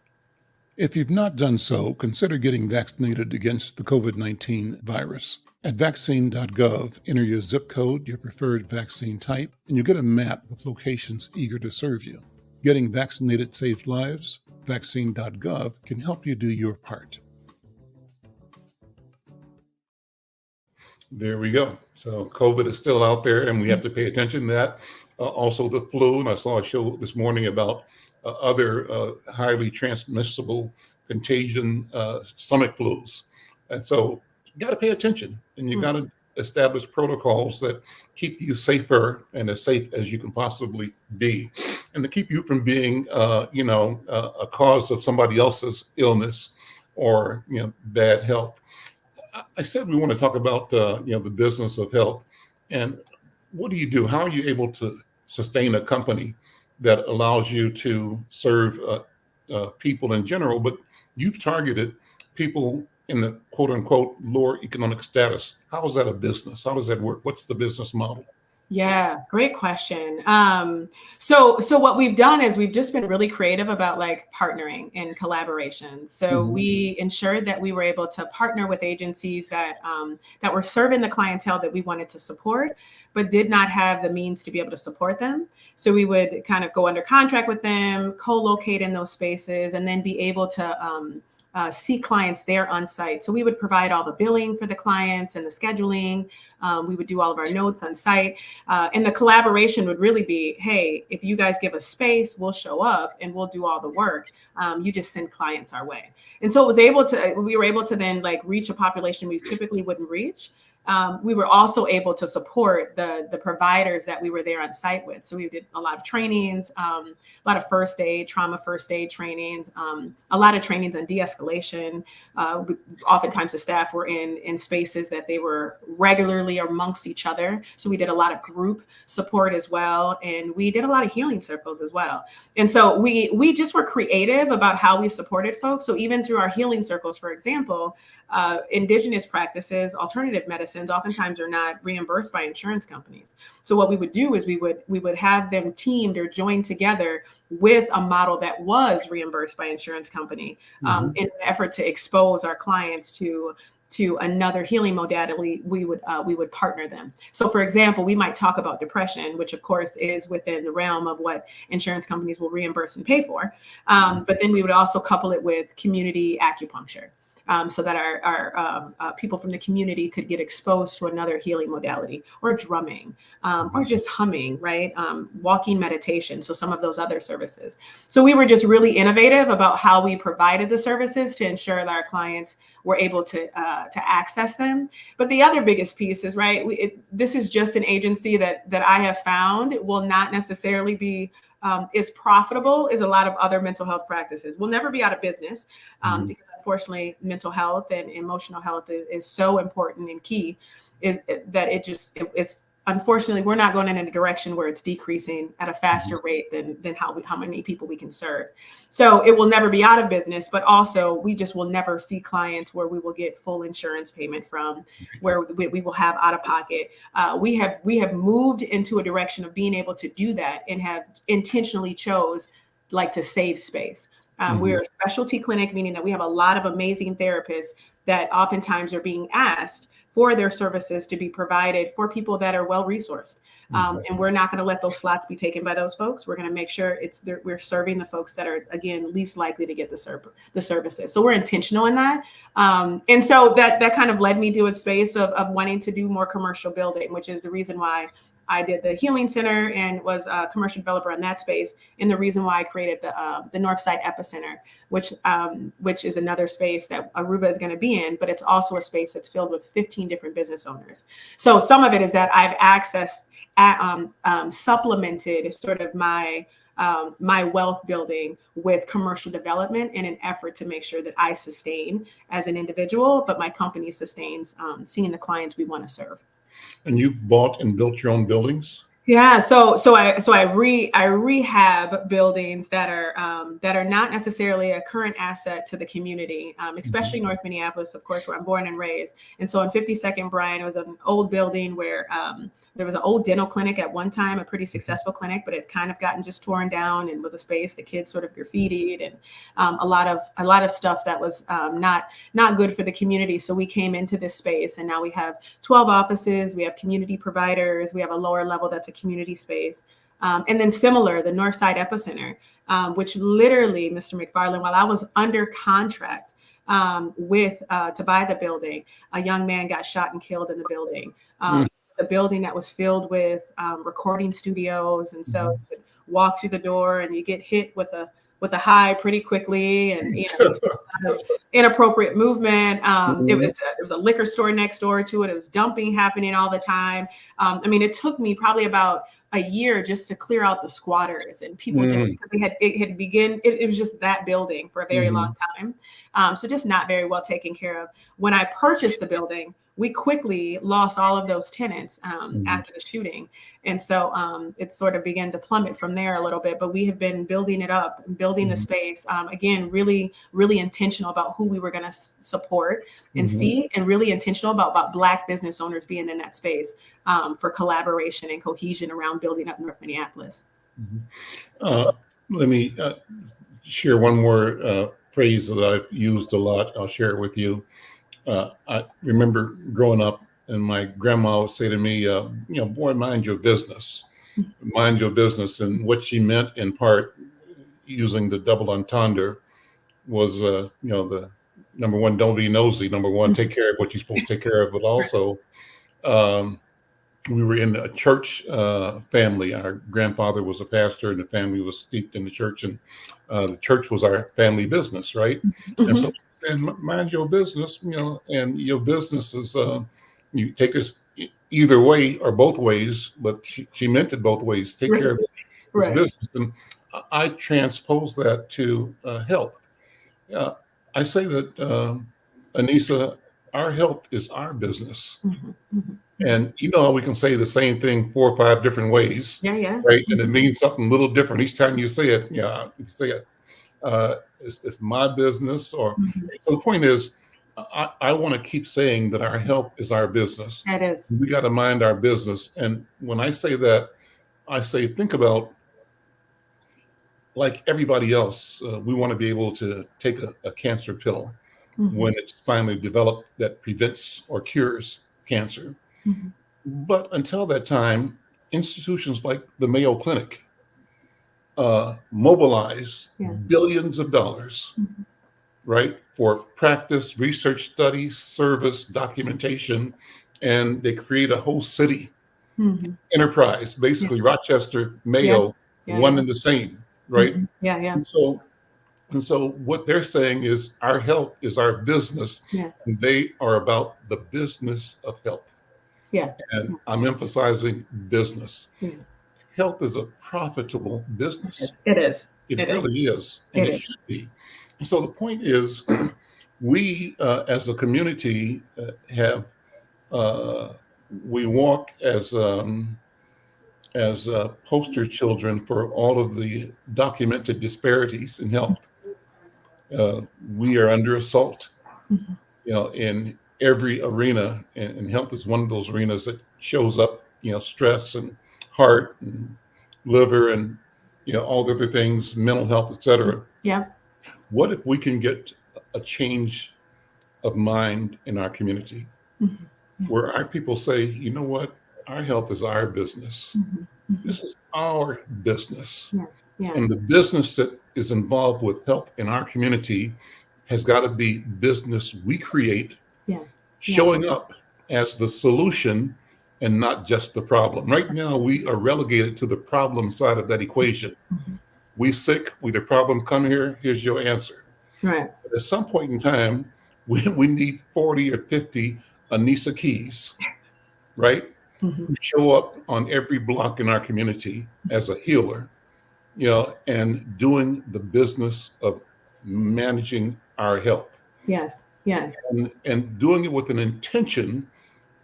S1: If you've not done so, consider getting vaccinated against the COVID-19 virus. At vaccine.gov, enter your zip code, your preferred vaccine type, and you get a map with locations eager to serve you. Getting vaccinated saves lives. Vaccine.gov can help you do your part. There we go. So COVID is still out there, and we have to pay attention to that. Also the flu, and I saw a show this morning about other highly transmissible contagion stomach flus. And so you got to pay attention, and you got to establish protocols that keep you safer and as safe as you can possibly be, and to keep you from being, a cause of somebody else's illness or, bad health. I said we want to talk about, the business of health, and what do you do? How are you able to sustain a company that allows you to serve people in general, but you've targeted people in the quote unquote lower economic status? How is that a business? How does that work? What's the business model?
S2: Yeah, great question. So what we've done is we've just been really creative about partnering and collaboration. So we ensured that we were able to partner with agencies that were serving the clientele that we wanted to support, but did not have the means to be able to support them. So we would kind of go under contract with them, co-locate in those spaces, and then be able to see clients there on site. So we would provide all the billing for the clients and the scheduling. We would do all of our notes on site. And the collaboration would really be, hey, if you guys give us space, we'll show up and we'll do all the work. You just send clients our way. And so we were able to then reach a population we typically wouldn't reach. We were also able to support the providers that we were there on site with. So we did a lot of trainings, a lot of first aid, trauma first aid trainings, a lot of trainings on de-escalation. Oftentimes the staff were in spaces that they were regularly amongst each other. So we did a lot of group support as well. And we did a lot of healing circles as well. And so we just were creative about how we supported folks. So even through our healing circles, for example, indigenous practices, alternative medicine medicines oftentimes are not reimbursed by insurance companies. So what we would do is we would have them teamed or joined together with a model that was reimbursed by insurance company, in an effort to expose our clients to another healing modality. We would partner them. So for example, we might talk about depression, which of course is within the realm of what insurance companies will reimburse and pay for. But then we would also couple it with community acupuncture. So that our people from the community could get exposed to another healing modality, or drumming, or just humming, right? Walking meditation. So some of those other services. So we were just really innovative about how we provided the services to ensure that our clients were able to access them. But the other biggest piece is, right, this is just an agency that I have found it will not necessarily be is profitable as a lot of other mental health practices. We'll never be out of business, because unfortunately mental health and emotional health is so important and key, is that it's unfortunately we're not going in a direction where it's decreasing at a faster rate than how many people we can serve. So it will never be out of business, but also we just will never see clients where we will get full insurance payment from, where we will have out of pocket. We have moved into a direction of being able to do that, and have intentionally chose to save space. We're a specialty clinic, meaning that we have a lot of amazing therapists that oftentimes are being asked for their services to be provided for people that are well-resourced. And we're not going to let those slots be taken by those folks. We're going to make sure we're serving the folks that are, again, least likely to get the services. So we're intentional in that. And so that kind of led me to a space of wanting to do more commercial building, which is the reason why I did the Healing Center and was a commercial developer in that space. And the reason why I created the Northside Epicenter, which is another space that Arubah is going to be in, but it's also a space that's filled with 15 different business owners. So some of it is that I've supplemented sort of my wealth building with commercial development in an effort to make sure that I sustain as an individual, but my company sustains seeing the clients we want to serve.
S1: And you've bought and built your own buildings?
S2: Yeah, so I rehab buildings that are not necessarily a current asset to the community, especially North Minneapolis, of course, where I'm born and raised. And so in 52nd Bryant, it was an old building where there was an old dental clinic at one time, a pretty successful clinic, but it kind of gotten just torn down, and was a space that kids sort of graffitied, and a lot of stuff that was not good for the community. So we came into this space, and now we have 12 offices, we have community providers, we have a lower level that's a community space. And then similar, the Northside Epicenter, which literally, Mr. McFarlane, while I was under contract to buy the building, a young man got shot and killed in the building. A building that was filled with recording studios, and so you walk through the door and you get hit with a high pretty quickly, and inappropriate movement. There was a liquor store next door to it. It was dumping happening all the time. I mean, it took me probably about a year just to clear out the squatters and people, just because it was just that building for a very long time. So just not very well taken care of. When I purchased the building, we quickly lost all of those tenants after the shooting. And so it sort of began to plummet from there a little bit, but we have been building it up, building the space. Again, really, really intentional about who we were going to support and see, and really intentional about Black business owners being in that space for collaboration and cohesion around building up North Minneapolis.
S1: Let me share one more phrase that I've used a lot. I'll share it with you. I remember growing up, and my grandma would say to me, boy, mind your business. Mind your business. And what she meant, in part, using the double entendre, was, the number one, don't be nosy. Number one, take care of what you're supposed to take care of. But also, we were in a church family. Our grandfather was a pastor, and the family was steeped in the church, and the church was our family business, right? And so, and mind your business, and your business is, you take us either way or both ways, but she meant it both ways. Take care of this business. And I transpose that to health. I say that, Anissa, our health is our business. And how we can say the same thing 4 or 5 different ways.
S2: Yeah.
S1: Right. And it means something a little different each time you say it. You say it. It's my business. Or so the point is, I want to keep saying that our health is our business.
S2: It is.
S1: We got to mind our business. And when I say that, I say, think about, like everybody else, we want to be able to take a cancer pill when it's finally developed that prevents or cures cancer. But until that time, institutions like the Mayo Clinic mobilize billions of dollars, right, for practice, research, studies, service, documentation, and they create a whole city enterprise, basically Rochester, Mayo, one and the same, right? And so what they're saying is our health is our business, and they are about the business of health. And I'm emphasizing business. Health is a profitable business.
S2: It is.
S1: It really is, and it should be. So the point is, we as a community have we walk as poster children for all of the documented disparities in health. We are under assault, in every arena, and health is one of those arenas that shows up. Stress and heart and liver and all the other things, mental health, etc. What if we can get a change of mind in our community, where our people say, you know what, our health is our business. This is our business. And the business that is involved with health in our community has got to be business we create, showing up as the solution and not just the problem. Right now, we are relegated to the problem side of that equation. We sick, we the problem, come here, here's your answer. But at some point in time, we need 40 or 50 Anissa Keys, right? Who show up on every block in our community as a healer, and doing the business of managing our health. And doing it with an intention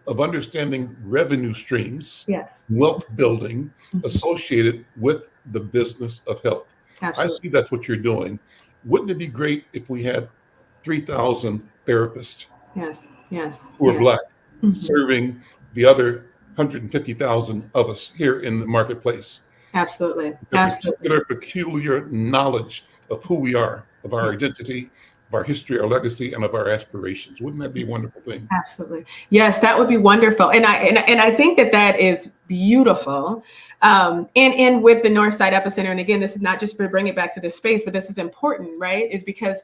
S1: of understanding revenue streams, wealth building associated with the business of health. I see that's what you're doing. Wouldn't it be great if we had 3,000 therapists who are Black serving the other 150,000 of us here in the marketplace?
S2: Absolutely.
S1: Particular peculiar knowledge of who we are, of our identity, of our history, our legacy, and of our aspirations. Wouldn't that be a wonderful thing?
S2: Absolutely. Yes, that would be wonderful. And I think that is beautiful. And with the Northside Epicenter, and again, this is not just to bring it back to this space, but this is important, right? Is because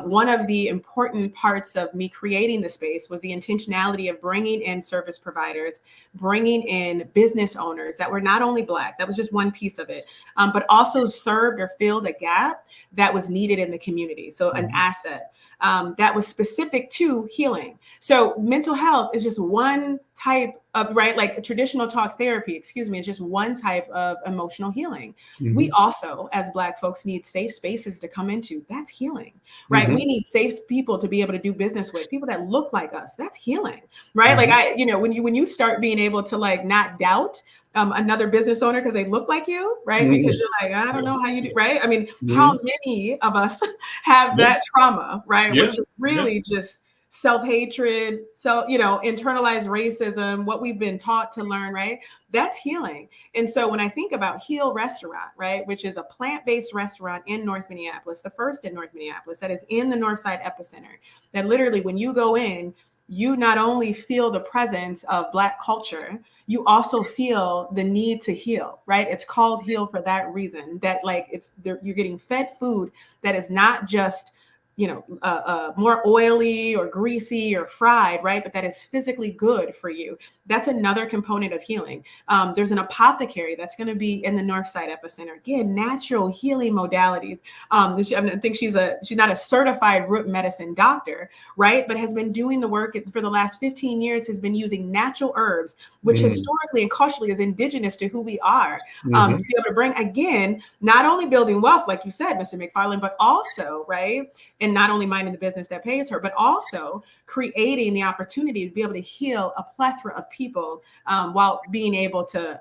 S2: one of the important parts of me creating the space was the intentionality of bringing in service providers, bringing in business owners that were not only Black, that was just one piece of it, but also served or filled a gap that was needed in the community. So an asset that was specific to healing. So mental health is just one type of, right, like traditional talk therapy, is just one type of emotional healing. We also, as Black folks, need safe spaces to come into. That's healing, right? We need safe people to be able to do business with, people that look like us. That's healing, right? Like when you start being able to like not doubt another business owner because they look like you, right? Because you're like, I don't know how you do, right? I mean, how many of us have that trauma, right? Which is really just self-hatred, internalized racism, what we've been taught to learn, right? That's healing. And so when I think about Heal Restaurant, right, which is a plant-based restaurant in North Minneapolis, the first in North Minneapolis, that is in the Northside Epicenter, that literally when you go in, you not only feel the presence of Black culture, you also feel the need to heal, right? It's called Heal for that reason, that like you're getting fed food that is not just more oily or greasy or fried, right? But that is physically good for you. That's another component of healing. There's an apothecary that's going to be in the Northside Epicenter. Again, natural healing modalities. I think she's not a certified root medicine doctor, right? But has been doing the work for the last 15 years, has been using natural herbs, which historically and culturally is indigenous to who we are, to be able to bring, again, not only building wealth, like you said, Mr. McFarlane, but also, right, and not only minding the business that pays her, but also creating the opportunity to be able to heal a plethora of people while being able to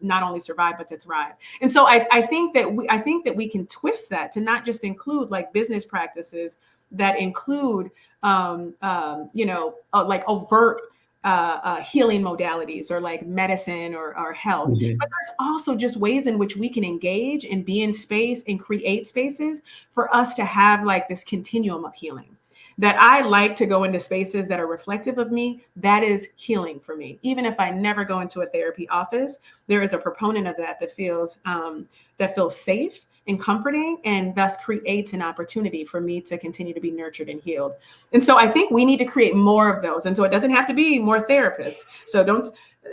S2: not only survive but to thrive. And so I think that we can twist that to not just include like business practices that include like overt healing modalities or like medicine or health.
S1: Mhm.
S2: But there's also just ways in which we can engage and be in space and create spaces for us to have like this continuum of healing. That I like to go into spaces that are reflective of me. That is healing for me. Even if I never go into a therapy office, there is a proponent of that feels safe and comforting, and thus creates an opportunity for me to continue to be nurtured and healed. And so I think we need to create more of those. And so it doesn't have to be more therapists. So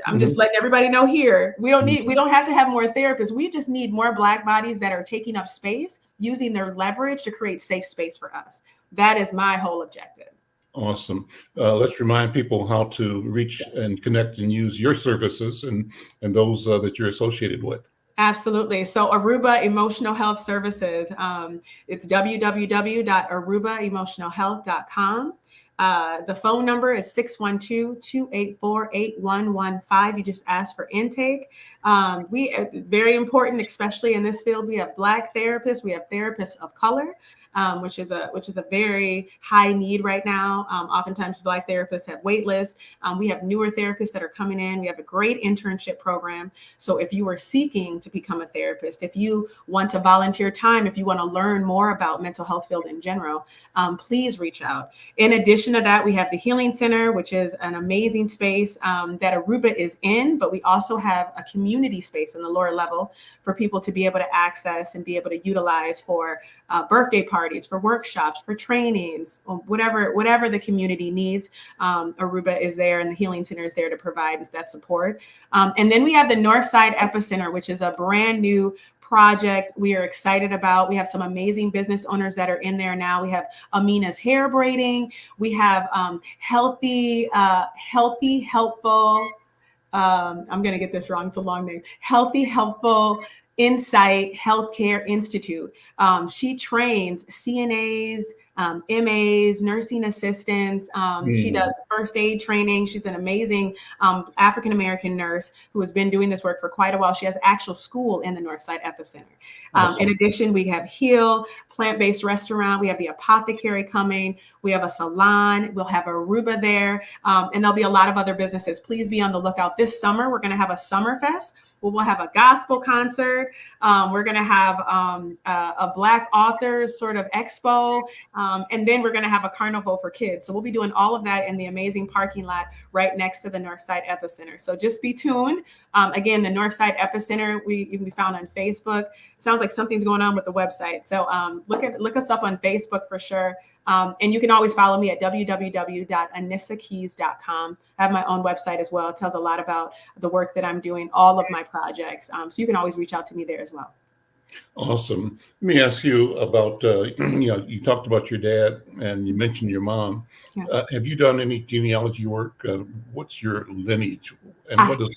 S2: I'm just letting everybody know here, we don't have to have more therapists. We just need more Black bodies that are taking up space, using their leverage to create safe space for us. That is my whole objective.
S1: Awesome. Let's remind people how to reach and connect and use your services and those that you're associated with.
S2: Absolutely. So Arubah Emotional Health Services, it's www.arubahemotionalhealth.com. The phone number is 612-284-8115. You just ask for intake. Very important, especially in this field, we have Black therapists, we have therapists of color, which is a very high need right now. Oftentimes Black therapists have wait lists. We have newer therapists that are coming in. We have a great internship program. So if you are seeking to become a therapist, if you want to volunteer time, if you want to learn more about mental health field in general, please reach out. In addition to that, we have the Healing Center, which is an amazing space that Arubah is in, but we also have a community space in the lower level for people to be able to access and be able to utilize for birthday parties, for workshops, for trainings, whatever the community needs. Arubah is there and the Healing Center is there to provide that support. And then we have the Northside Epicenter, which is a brand new project we are excited about. We have some amazing business owners that are in there now. We have Amina's hair braiding. We have healthy, helpful. I'm going to get this wrong. It's a long name. Healthy, Helpful Insight Healthcare Institute. She trains CNAs, MAs, nursing assistants. She does first aid training. She's an amazing African-American nurse who has been doing this work for quite a while. She has actual school in the Northside Epicenter. Awesome. In addition, we have Heal, plant-based restaurant. We have the apothecary coming. We have a salon. We'll have Arubah there. And there'll be a lot of other businesses. Please be on the lookout. This summer, we're going to have a summer fest. We'll have a gospel concert. We're going to have a Black authors sort of expo. And then we're going to have a carnival for kids. So we'll be doing all of that in the amazing parking lot right next to the Northside Epicenter. So just be tuned. Again, the Northside Epicenter, you can be found on Facebook. It sounds like something's going on with the website. So look us up on Facebook for sure. And you can always follow me at www.anissakeys.com. I have my own website as well. It tells a lot about the work that I'm doing, all of my projects. So you can always reach out to me there as well.
S1: Awesome. Let me ask you about, you talked about your dad and you mentioned your mom. Yeah. Have you done any genealogy work? What's your lineage? And what does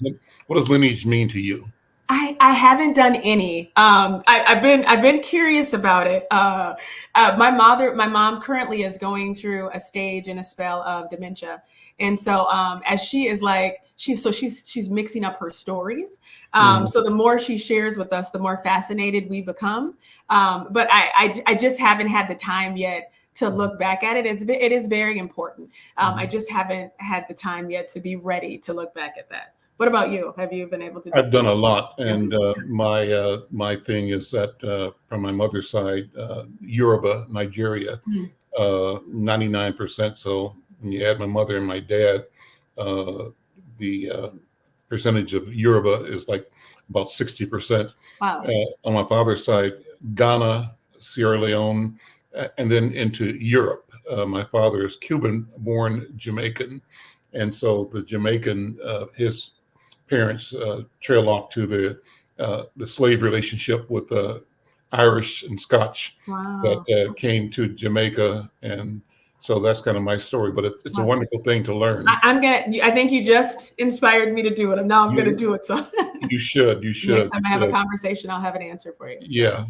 S1: lineage mean to you?
S2: I haven't done any. I've been curious about it. My mom currently is going through a stage and a spell of dementia, and so as she is like she's mixing up her stories. So the more she shares with us, the more fascinated we become. But I just haven't had the time yet to look back at it. It is very important. I just haven't had the time yet to be ready to look back at that. What about you? Have you been able to do
S1: I've done a lot. And my thing is that from my mother's side, Yoruba, Nigeria, 99%. So when you add my mother and my dad, the percentage of Yoruba is like about 60%. Wow. On my father's side, Ghana, Sierra Leone, and then into Europe. My father is Cuban-born Jamaican. And so the Jamaican, his parents trail off to the slave relationship with the Irish and Scotch that came to Jamaica, and so that's kind of my story. But it's a wonderful thing to learn.
S2: I think you just inspired me to do it, and now I'm going to do it. So
S1: you should.
S2: Next time I have a conversation, I'll have an answer for you.
S1: Yeah.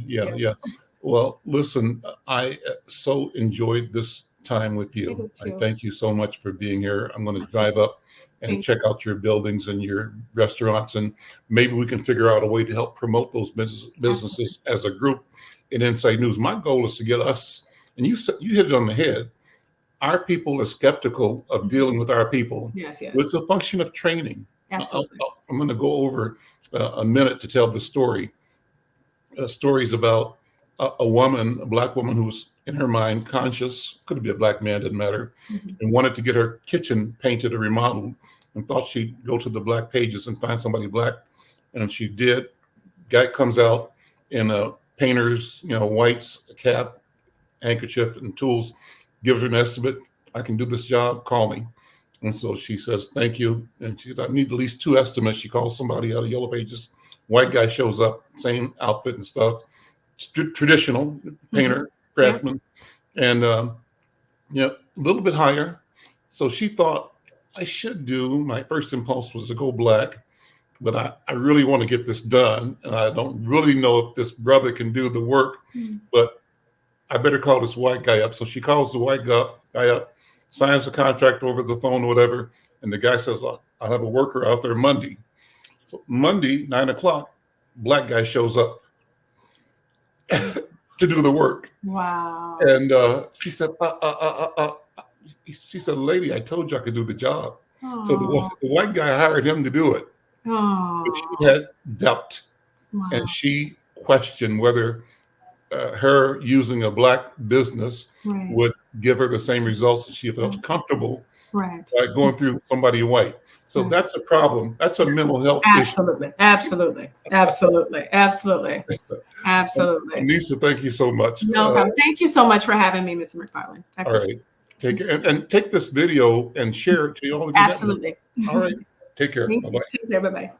S1: Well, listen, I so enjoyed this time with
S2: I
S1: you.
S2: did
S1: I
S2: too.
S1: thank you so much for being here. I'm going to
S2: Of course.
S1: drive up and
S2: Thank
S1: check out your buildings and your restaurants, and maybe we can figure out a way to help promote those businesses as a group in Inside News. My goal is to get us, and you hit it on the head. Our people are skeptical of dealing with our people.
S2: Yes, yes.
S1: It's a function of training.
S2: Absolutely.
S1: I'm going to go over a minute to tell the story. Stories about a woman, a black woman who was in her mind conscious, could be a black man, didn't matter, and wanted to get her kitchen painted or remodeled, and thought she'd go to the black pages and find somebody black, and she did. Guy comes out in a painter's, whites, a cap, handkerchief, and tools, gives her an estimate. I can do this job. Call me. And so she says, thank you. And she says, I need at least 2 estimates. She calls somebody out of Yellow Pages. White guy shows up, same outfit and stuff, traditional painter, craftsman, and a little bit higher. So she thought, I should do, my first impulse was to go black, but I really want to get this done. And I don't really know if this brother can do the work, but I better call this white guy up. So she calls the white guy up, signs the contract over the phone or whatever. And the guy says, I'll have a worker out there Monday. So Monday, 9 o'clock, black guy shows up to do the work.
S2: Wow.
S1: And she said, she said, lady, I told you I could do the job. So the white guy hired him to do it. But she had doubt.
S2: Wow.
S1: And she questioned whether her using a black business would give her the same results that she felt comfortable going through somebody white. So that's a problem. That's a mental health issue.
S2: Absolutely.
S1: Anissa, thank you so much.
S2: No problem. Thank you so much for having me, Mr. McFarlane.
S1: All right. Take care. And take this video and share it to all of you.
S2: Absolutely.
S1: All right. Take care.
S2: Bye-bye. Take care. Bye-bye.